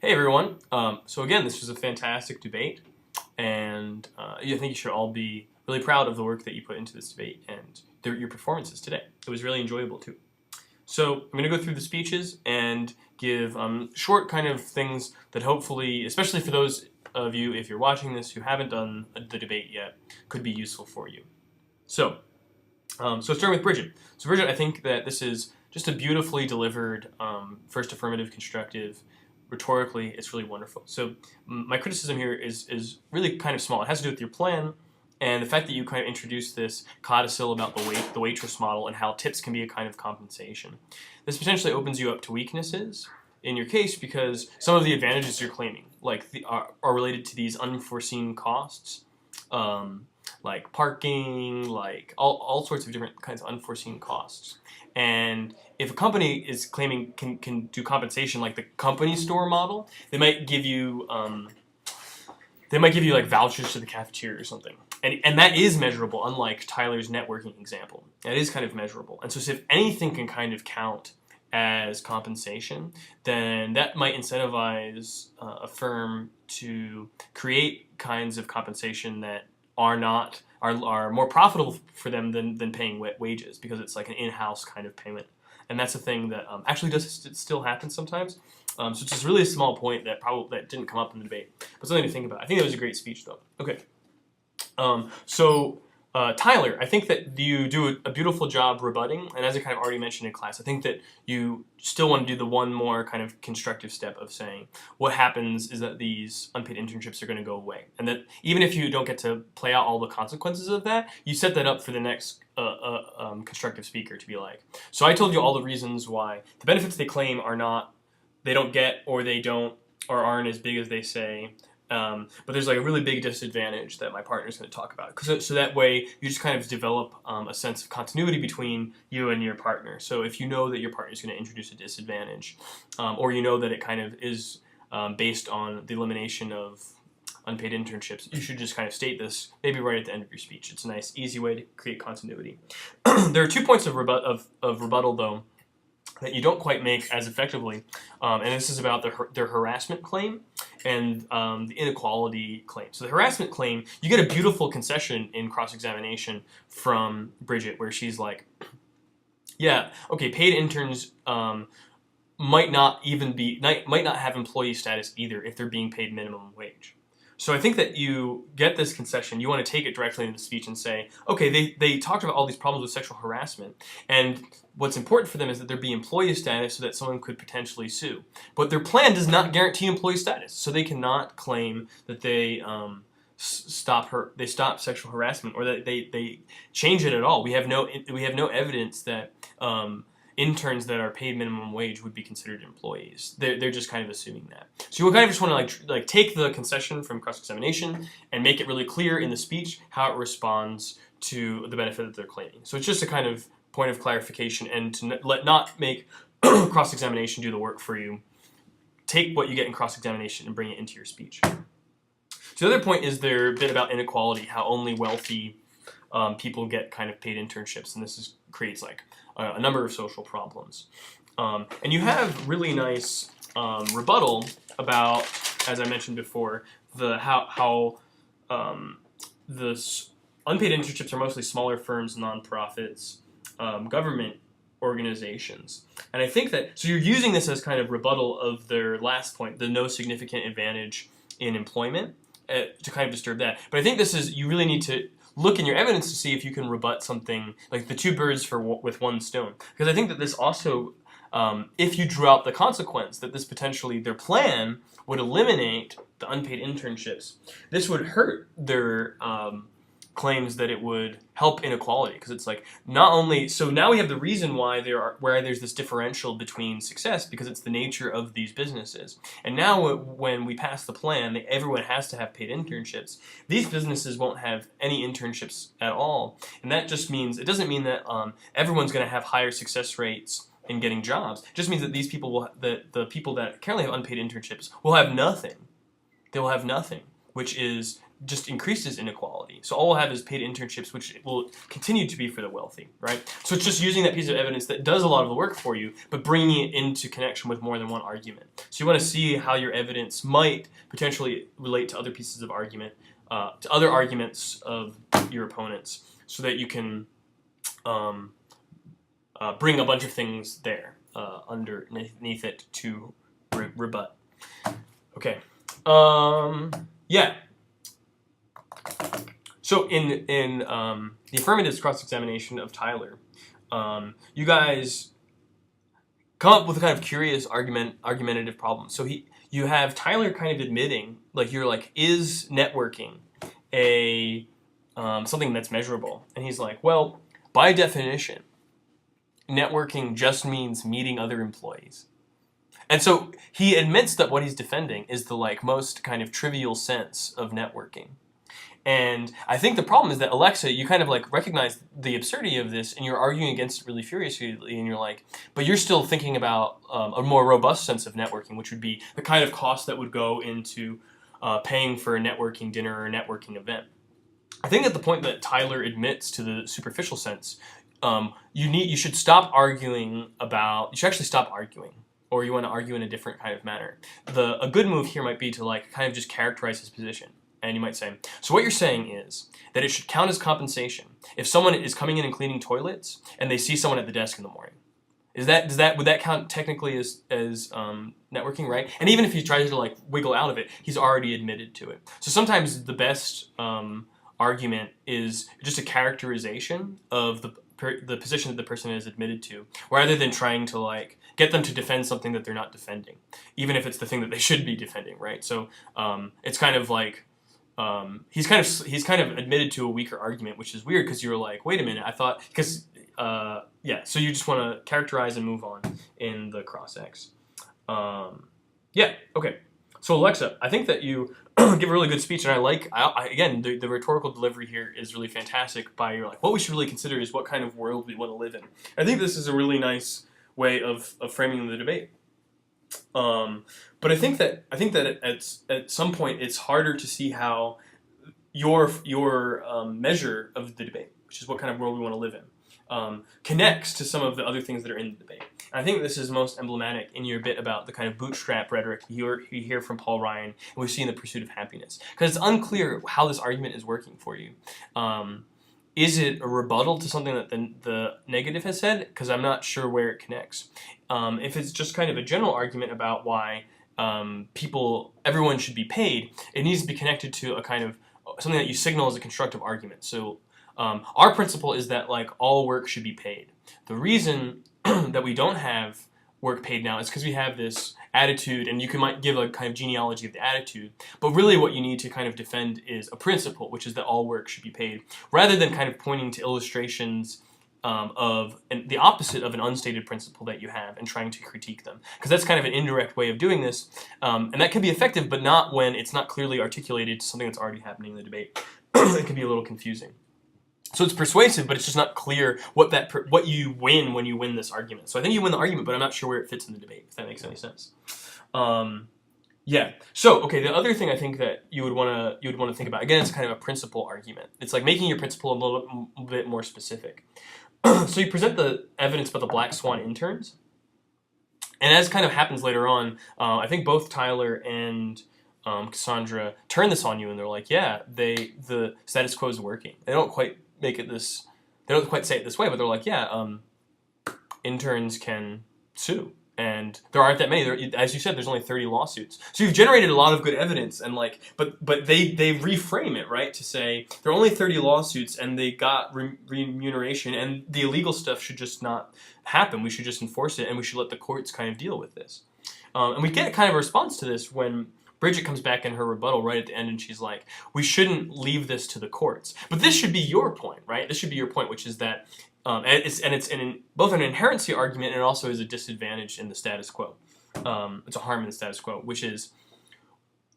Hey everyone. So again, this was a fantastic debate, and I think you should all be really proud of the work that you put into this debate and your performances today. It was really enjoyable too. So I'm going to go through the speeches and give short kind of things that hopefully, especially for those of you if you're watching this who haven't done the debate yet, could be useful for you. So starting with Bridget. So Bridget, I think that this is just a beautifully delivered first affirmative constructive. Rhetorically, it's really wonderful. So my criticism here is really kind of small. It has to do with your plan and the fact that you kind of introduced this codicil about the waitress model and how tips can be a kind of compensation. This potentially opens you up to weaknesses in your case because some of the advantages you're claiming are related to these unforeseen costs, like parking, like all sorts of different kinds of unforeseen costs. And if a company is claiming can do compensation like the company store model, they might give you like vouchers to the cafeteria or something. And that is measurable, unlike Tyler's networking example. That is kind of measurable. And so if anything can kind of count as compensation, then that might incentivize a firm to create kinds of compensation that are more profitable for them than paying wages, because it's like an in-house kind of payment. And that's a thing that actually does still happen sometimes. So it's just really a small point that didn't come up in the debate, but something to think about. I think that was a great speech, though. Okay. Tyler, I think that you do a beautiful job rebutting, and as I kind of already mentioned in class, I think that you still want to do the one more kind of constructive step of saying what happens is that these unpaid internships are going to go away, and that even if you don't get to play out all the consequences of that, you set that up for the next constructive speaker to be like, so I told you all the reasons why the benefits they claim they don't get, or they don't, or aren't as big as they say. But there's like a really big disadvantage that my partner is going to talk about. So that way you just kind of develop a sense of continuity between you and your partner. So if you know that your partner is going to introduce a disadvantage, or you know that it kind of is based on the elimination of unpaid internships, you should just kind of state this maybe right at the end of your speech. It's a nice, easy way to create continuity. There are 2 points of rebuttal, though, that you don't quite make as effectively, and this is about their harassment claim and the inequality claim. So the harassment claim, you get a beautiful concession in cross-examination from Bridget, where she's like, yeah, okay, paid interns might not have employee status either if they're being paid minimum wage. So I think that you get this concession, you want to take it directly into the speech and say, okay, they talked about all these problems with sexual harassment, and what's important for them is that there be employee status so that someone could potentially sue. But their plan does not guarantee employee status, so they cannot claim that they stop sexual harassment, or that they change it at all. We have no evidence that interns that are paid minimum wage would be considered employees. They're just kind of assuming that. So you kind of just want to like take the concession from cross-examination and make it really clear in the speech how it responds to the benefit that they're claiming. So it's just a kind of point of clarification, and to not make cross-examination do the work for you. Take what you get in cross-examination and bring it into your speech. So the other point is their bit about inequality, how only wealthy people get kind of paid internships, and this creates like a number of social problems. And you have really nice rebuttal about, as I mentioned before, how the unpaid internships are mostly smaller firms, nonprofits, government organizations. And I think that, so you're using this as kind of rebuttal of their last point, the no significant advantage in employment, to kind of disturb that. But I think you really need to look in your evidence to see if you can rebut something like the 2 birds with 1 stone. Because I think that this also, if you drew out the consequence that this potentially, their plan would eliminate the unpaid internships, this would hurt their claims that it would help inequality, because it's like, not only, so now we have the reason why there's this differential between success, because it's the nature of these businesses. And now when we pass the plan that everyone has to have paid internships, these businesses won't have any internships at all. And that just means, it doesn't mean that everyone's going to have higher success rates in getting jobs. It just means that these people the people that currently have unpaid internships will have nothing. They will have nothing, which is just increases inequality. So all we'll have is paid internships, which will continue to be for the wealthy, right? So it's just using that piece of evidence that does a lot of the work for you, but bringing it into connection with more than one argument. So you want to see how your evidence might potentially relate to other pieces of argument, to other arguments of your opponents, so that you can bring a bunch of things there underneath it to rebut. Okay. Yeah. So in the affirmative cross-examination of Tyler, you guys come up with a kind of curious argumentative problem. So you have Tyler kind of admitting, like, you're like, is networking a something that's measurable? And he's like, well, by definition, networking just means meeting other employees. And so he admits that what he's defending is the like most kind of trivial sense of networking. And I think the problem is that, Alexa, you kind of like recognize the absurdity of this and you're arguing against it really furiously, and you're like, but you're still thinking about a more robust sense of networking, which would be the kind of cost that would go into paying for a networking dinner or a networking event. I think at the point that Tyler admits to the superficial sense, you should stop arguing about, you should actually stop arguing, or you want to argue in a different kind of manner. A good move here might be to like kind of just characterize his position. And you might say, so what you're saying is that it should count as compensation if someone is coming in and cleaning toilets and they see someone at the desk in the morning. Would that count technically as networking, right? And even if he tries to like wiggle out of it, he's already admitted to it. So sometimes the best argument is just a characterization of the position that the person is admitted to, rather than trying to like get them to defend something that they're not defending, even if it's the thing that they should be defending, right? So it's kind of like he's kind of admitted to a weaker argument, which is weird because you were like, wait a minute, I thought, because yeah, so you just want to characterize and move on in the cross-ex. Yeah, okay. So Alexa, I think that you give a really good speech, and again, the rhetorical delivery here is really fantastic. By you're like, what we should really consider is what kind of world we want to live in. I think this is a really nice way of framing the debate. But I think that at some point it's harder to see how your measure of the debate, which is what kind of world we want to live in, connects to some of the other things that are in the debate. And I think this is most emblematic in your bit about the kind of bootstrap rhetoric you hear from Paul Ryan and we see in The Pursuit of Happiness, because it's unclear how this argument is working for you. Is it a rebuttal to something that the negative has said? Because I'm not sure where it connects. If it's just kind of a general argument about why everyone should be paid, it needs to be connected to a kind of something that you signal as a constructive argument. So our principle is that like all work should be paid. The reason that we don't have work paid now is because we have this attitude, and you might give a kind of genealogy of the attitude, but really what you need to kind of defend is a principle, which is that all work should be paid, rather than kind of pointing to illustrations of the opposite of an unstated principle that you have and trying to critique them. Because that's kind of an indirect way of doing this, and that can be effective, but not when it's not clearly articulated to something that's already happening in the debate. It can be a little confusing. So it's persuasive, but it's just not clear what you win when you win this argument. So I think you win the argument, but I'm not sure where it fits in the debate, if that makes any sense. Yeah. So okay, the other thing I think that you would want to think about, again, it's kind of a principle argument. It's like making your principle a little bit more specific. So you present the evidence about the Black Swan interns, and as kind of happens later on, I think both Tyler and Cassandra turn this on you, and they're like, yeah, the status quo is working. They don't quite say it this way, but they're like, yeah, interns can sue, and there aren't that many. As you said, there's only 30 lawsuits. So you've generated a lot of good evidence, and like, but they reframe it, right, to say there are only 30 lawsuits and they got remuneration, and the illegal stuff should just not happen. We should just enforce it, and we should let the courts kind of deal with this. And we get kind of a response to this when Bridget comes back in her rebuttal right at the end, and she's like, we shouldn't leave this to the courts. But this should be your point, right? This should be your point, which is that it's both an inherency argument, and it also is a disadvantage in the status quo. It's a harm in the status quo, which is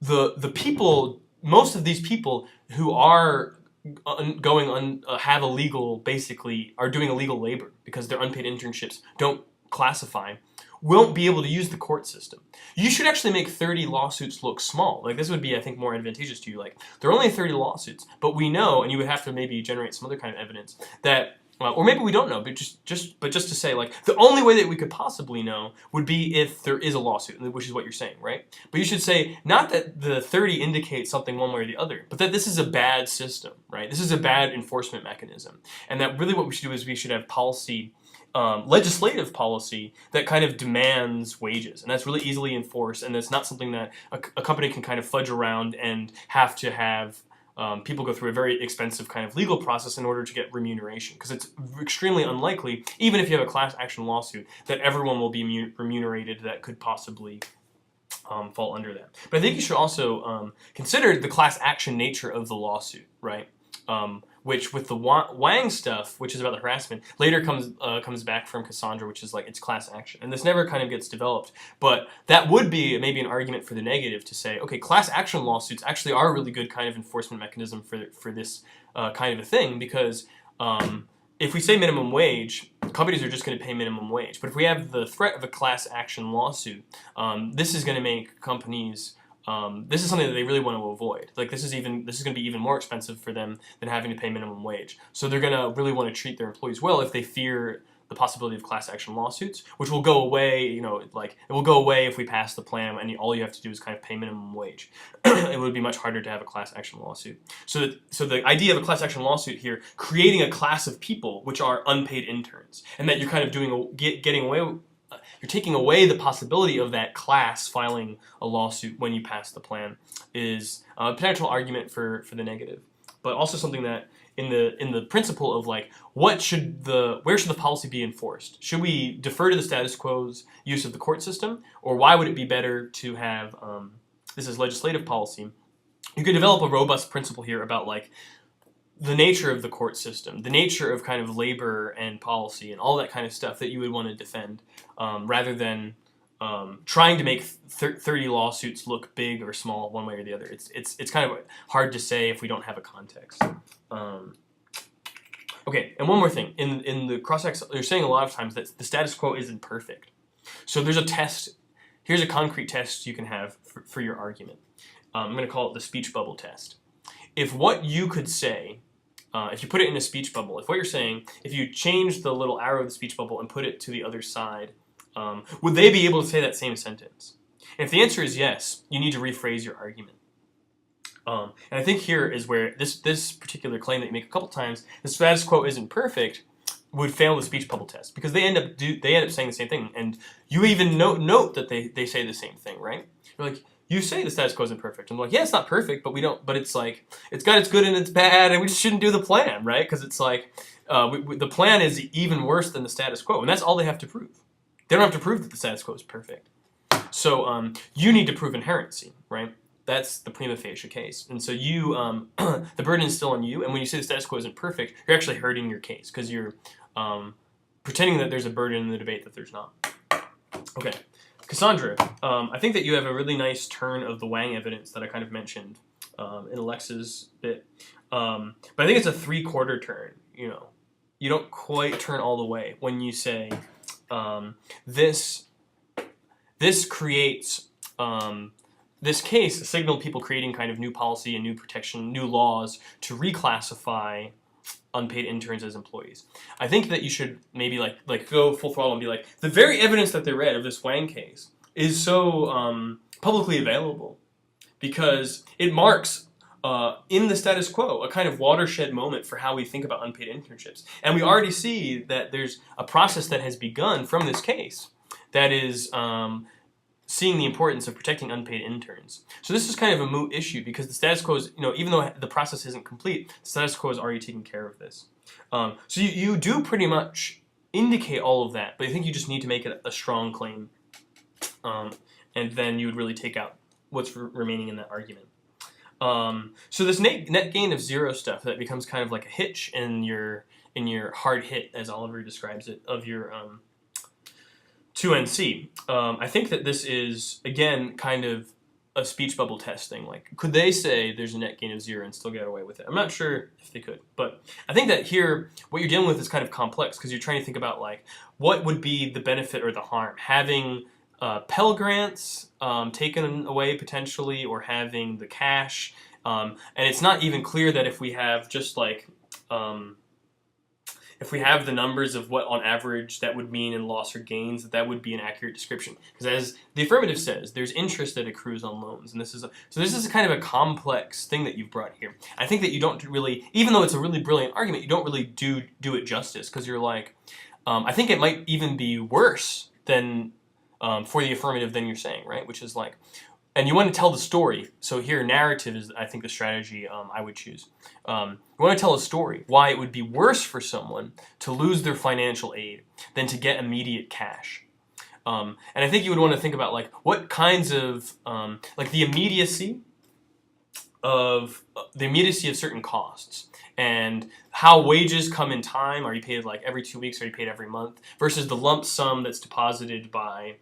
the people, most of these people who are have illegal, basically, are doing illegal labor because their unpaid internships don't classify, won't be able to use the court system. You should actually make 30 lawsuits look small. Like, this would be, I think, more advantageous to you. Like, there are only 30 lawsuits, but we know, and you would have to maybe generate some other kind of evidence that, or maybe we don't know, but just to say, like, the only way that we could possibly know would be if there is a lawsuit, which is what you're saying, right? But you should say, not that the 30 indicates something one way or the other, but that this is a bad system, right? This is a bad enforcement mechanism. And that really what we should do is we should have policy, legislative policy that kind of demands wages, and that's really easily enforced, and it's not something that a company can kind of fudge around and have to have people go through a very expensive kind of legal process in order to get remuneration, because it's extremely unlikely, even if you have a class action lawsuit, that everyone will be remunerated that could possibly fall under that. But I think you should also consider the class action nature of the lawsuit, right? Which with the Wang stuff, which is about the harassment, later comes back from Cassandra, which is like it's class action, and this never kind of gets developed. But that would be maybe an argument for the negative to say, okay, class action lawsuits actually are a really good kind of enforcement mechanism for this kind of a thing, because if we say minimum wage, companies are just going to pay minimum wage. But if we have the threat of a class action lawsuit, this is going to make companies. This is something that they really want to avoid. Like this is going to be even more expensive for them than having to pay minimum wage. So they're going to really want to treat their employees well if they fear the possibility of class action lawsuits, which will go away. Like it will go away if we pass the plan, and all you have to do is kind of pay minimum wage. It would be much harder to have a class action lawsuit. So the idea of a class action lawsuit here, creating a class of people which are unpaid interns, and that you're kind of getting away. You're taking away the possibility of that class filing a lawsuit when you pass the plan, is a potential argument for the negative, but also something that in the principle of like where should the policy be enforced? Should we defer to the status quo's use of the court system, or why would it be better to have this is legislative policy? You could develop a robust principle here about like the nature of the court system, the nature of kind of labor and policy and all that kind of stuff that you would want to defend, rather than trying to make 30 lawsuits look big or small one way or the other. It's kind of hard to say if we don't have a context. Okay, and one more thing. In the cross-ex, they're saying a lot of times that the status quo isn't perfect. So there's a test. Here's a concrete test you can have for your argument. I'm going to call it the speech bubble test. If what you could say, if you put it in a speech bubble, if what you're saying, if you change the little arrow of the speech bubble and put it to the other side, would they be able to say that same sentence? And if the answer is yes, you need to rephrase your argument. And I think here is where this particular claim that you make a couple times, the status quo isn't perfect, would fail the speech bubble test, because they end up saying the same thing, and you even note that they say the same thing, right? You're like, you say the status quo isn't perfect. I'm like, yeah, it's not perfect, but we don't. But it's like it's got its good and its bad, and we just shouldn't do the plan, right? Because it's like the plan is even worse than the status quo, and that's all they have to prove. They don't have to prove that the status quo is perfect. So you need to prove inherency, right? That's the prima facie case, and so you the burden is still on you. And when you say the status quo isn't perfect, you're actually hurting your case because you're pretending that there's a burden in the debate that there's not. Okay. Cassandra, I think that you have a really nice turn of the Wang evidence that I kind of mentioned in Alexa's bit. But I think it's a 3/4 turn, You don't quite turn all the way when you say this creates, this case signaled people creating kind of new policy and new protection, new laws to reclassify unpaid interns as employees. I think that you should maybe like go full throttle and be like, the very evidence that they read of this Wang case is so publicly available because it marks in the status quo a kind of watershed moment for how we think about unpaid internships. And we already see that there's a process that has begun from this case that is seeing the importance of protecting unpaid interns. So this is kind of a moot issue because the status quo is, even though the process isn't complete, the status quo is already taking care of this. So you do pretty much indicate all of that, but I think you just need to make it a strong claim. And then you would really take out what's remaining in that argument. So this net gain of zero stuff that becomes kind of like a hitch in your hard hit, as Oliver describes it, of your 2NC. I think that this is, again, kind of a speech bubble test thing. Like, could they say there's a net gain of 0 and still get away with it? I'm not sure if they could, but I think that here what you're dealing with is kind of complex because you're trying to think about like what would be the benefit or the harm having Pell Grants taken away potentially, or having the cash, and it's not even clear that if we have just like if we have the numbers of what on average that would mean in loss or gains, that would be an accurate description. Because as the affirmative says, there's interest that accrues on loans, and this is kind of a complex thing that you've brought here. I think that you don't really, even though it's a really brilliant argument, you don't really do it justice, because you're like, I think it might even be worse than for the affirmative than you're saying, right? Which is like, and you want to tell the story. So here, narrative is, I think, the strategy I would choose. You want to tell a story, why it would be worse for someone to lose their financial aid than to get immediate cash. And I think you would want to think about like what kinds of, like the immediacy of certain costs, and how wages come in time. Are you paid like every 2 weeks? Are you paid every month? Versus the lump sum that's deposited by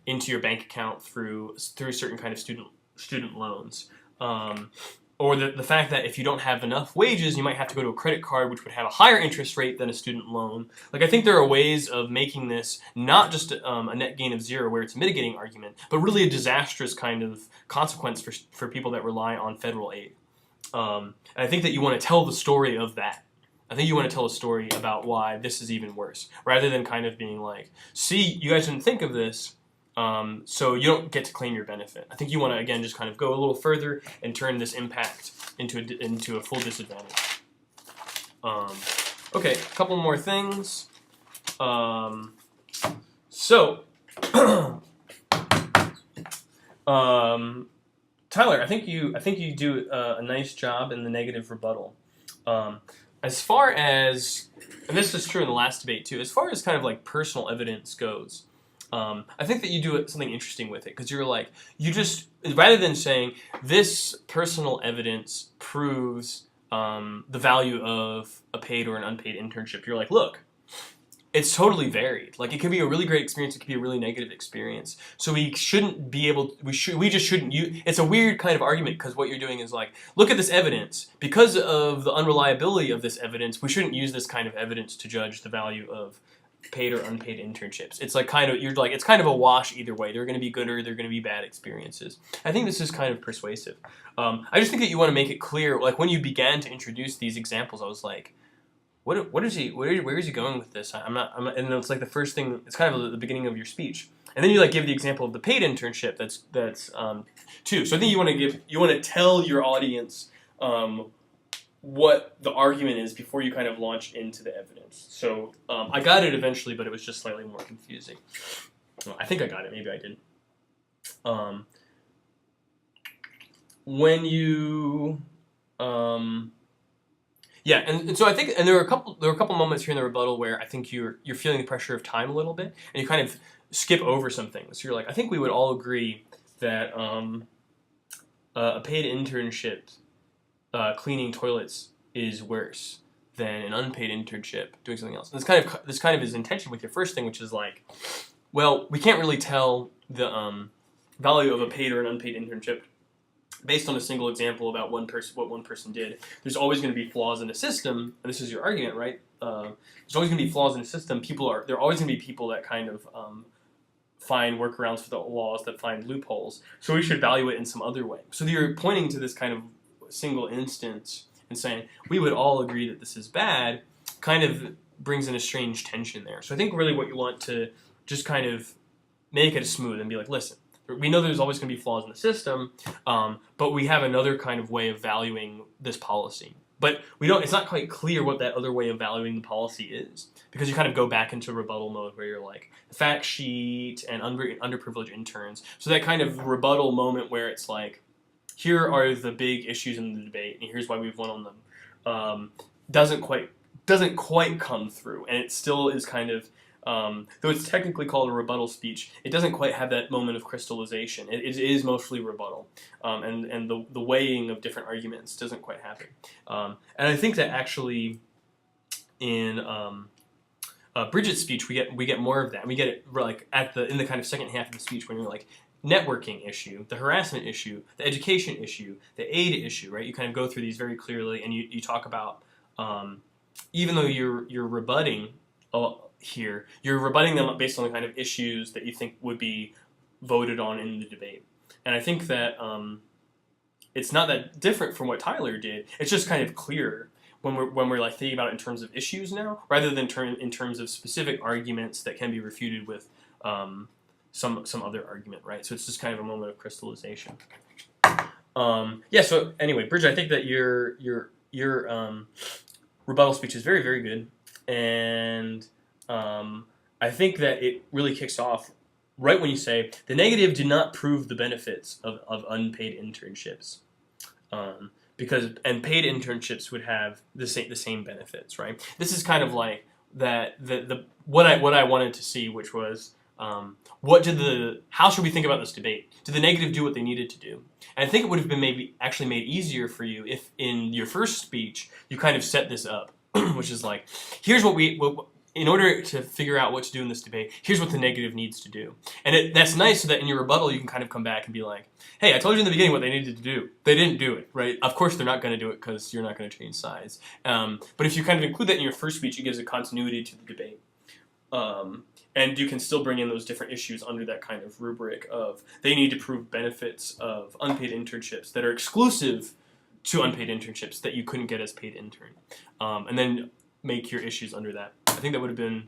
into your bank account through certain kind of student loans, or the fact that if you don't have enough wages, you might have to go to a credit card, which would have a higher interest rate than a student loan. Like, I think there are ways of making this not just a net gain of 0, where it's a mitigating argument, but really a disastrous kind of consequence for people that rely on federal aid. And I think that you want to tell the story of that. I think you want to tell a story about why this is even worse, rather than kind of being like, see, you guys didn't think of this, so you don't get to claim your benefit. I think you want to, again, just kind of go a little further and turn this impact into a full disadvantage. Okay, a couple more things. Tyler, I think you do a nice job in the negative rebuttal. As far as, and this is true in the last debate too, as far as kind of like personal evidence goes, I think that you do something interesting with it, because you're like, you just, rather than saying this personal evidence proves the value of a paid or an unpaid internship, you're like, look, it's totally varied. Like, it could be a really great experience, it could be a really negative experience. So we shouldn't be able, we just shouldn't use, it's a weird kind of argument, because what you're doing is like, look at this evidence. Because of the unreliability of this evidence, we shouldn't use this kind of evidence to judge the value of paid or unpaid internships. It's like kind of, you're like, it's kind of a wash either way. They're going to be good or they're going to be bad experiences. I think this is kind of persuasive. I just think that you want to make it clear, like when you began to introduce these examples, I was like, where is he going with this? I'm not, and it's like the first thing, it's kind of the beginning of your speech. And then you like give the example of the paid internship that's too. So I think you want to tell your audience what the argument is before you kind of launch into the evidence. So I got it eventually, but it was just slightly more confusing. Well, I think I got it, maybe I didn't. When you yeah, and so I think, and there were a couple moments here in the rebuttal where I think you're feeling the pressure of time a little bit, and you kind of skip over some things. So you're like, I think we would all agree that a paid internship cleaning toilets is worse than an unpaid internship doing something else. And this kind of is in tension with your first thing, which is like, well, we can't really tell the value of a paid or an unpaid internship based on a single example about what one person did. There's always going to be flaws in the system, and this is your argument, right? There's always going to be flaws in the system. There are always going to be people that kind of find workarounds for the laws, that find loopholes. So we should value it in some other way. So you're pointing to this kind of single instance and saying, we would all agree that this is bad, kind of brings in a strange tension there. So I think really what you want to just kind of make it smooth and be like, listen, we know there's always going to be flaws in the system, but we have another kind of way of valuing this policy. But it's not quite clear what that other way of valuing the policy is, because you kind of go back into rebuttal mode where you're like, fact sheet and underprivileged interns. So that kind of rebuttal moment where it's like, here are the big issues in the debate, and here's why we've won on them, doesn't quite come through, and it still is kind of, though it's technically called a rebuttal speech, it doesn't quite have that moment of crystallization. It is mostly rebuttal, and the weighing of different arguments doesn't quite happen. And I think that actually in Bridget's speech we get more of that. We get it like in the kind of second half of the speech when you're like, networking issue, the harassment issue, the education issue, the aid issue, right? You kind of go through these very clearly, and you talk about, even though you're rebutting here, you're rebutting them based on the kind of issues that you think would be voted on in the debate. And I think that it's not that different from what Tyler did. It's just kind of clearer when we're like thinking about it in terms of issues now, rather than in terms of specific arguments that can be refuted with some other argument, right? So it's just kind of a moment of crystallization. Yeah. So anyway, Bridget, I think that your rebuttal speech is very, very good, and I think that it really kicks off right when you say the negative did not prove the benefits of unpaid internships, because paid internships would have the same benefits, right? This is kind of like that what I wanted to see, which was how should we think about this debate? Did the negative do what they needed to do? And I think it would have been maybe actually made easier for you if in your first speech you kind of set this up, which is like, here's what in order to figure out what to do in this debate, here's what the negative needs to do. And that's nice so that in your rebuttal you can kind of come back and be like, hey, I told you in the beginning what they needed to do. They didn't do it, right? Of course they're not going to do it because you're not going to change sides. But if you kind of include that in your first speech, it gives a continuity to the debate. And you can still bring in those different issues under that kind of rubric of they need to prove benefits of unpaid internships that are exclusive to unpaid internships that you couldn't get as paid intern. And then make your issues under that. I think that would have been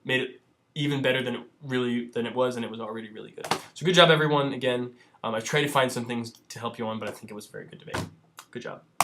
made it even better than it was, and it was already really good. So good job, everyone. Again, I tried to find some things to help you on, but I think it was a very good debate. Good job.